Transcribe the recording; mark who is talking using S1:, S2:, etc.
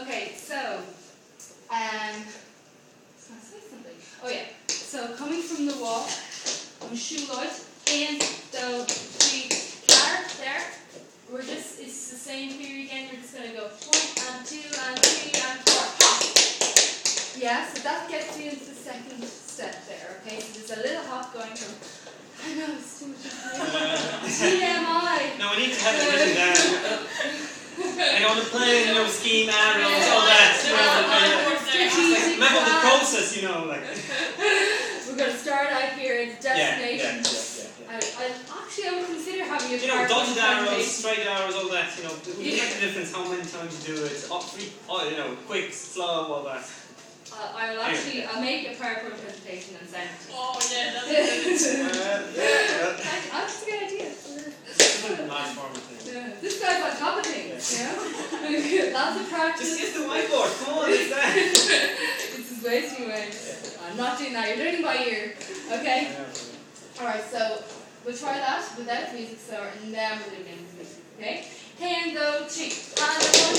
S1: Okay, so, I was going to say something. Oh yeah, so coming from the wall, on shoe light, in the car there, it's the same theory again, we're just going to go 1 and 2 and 3 and 4. Yeah, so that gets you into the second step there, okay? So there's a little hop going from, I know, it's too much information. TMI.
S2: No, we need to have it written down. And on the plane, scheme, arrows, all that. Map of the process, like.
S1: We're going to start out here in the destination.
S2: Yeah.
S1: I would consider having a
S2: dotted arrows, straight arrows, all that. We can make the difference how many times you do it. Quick, slow, all that.
S1: I'll make a PowerPoint presentation and send it to you.
S3: Oh yeah, that's good.
S1: That's a good idea.
S2: Nice format thing.
S1: This guy's on top of things, Lots of practice.
S2: Just use the whiteboard, come on, it's that.
S1: This is way too much. I'm not doing that, you're doing it by ear. Okay? Alright, so we'll try that without music, and then we'll do it in music, okay? 10, go, 3. And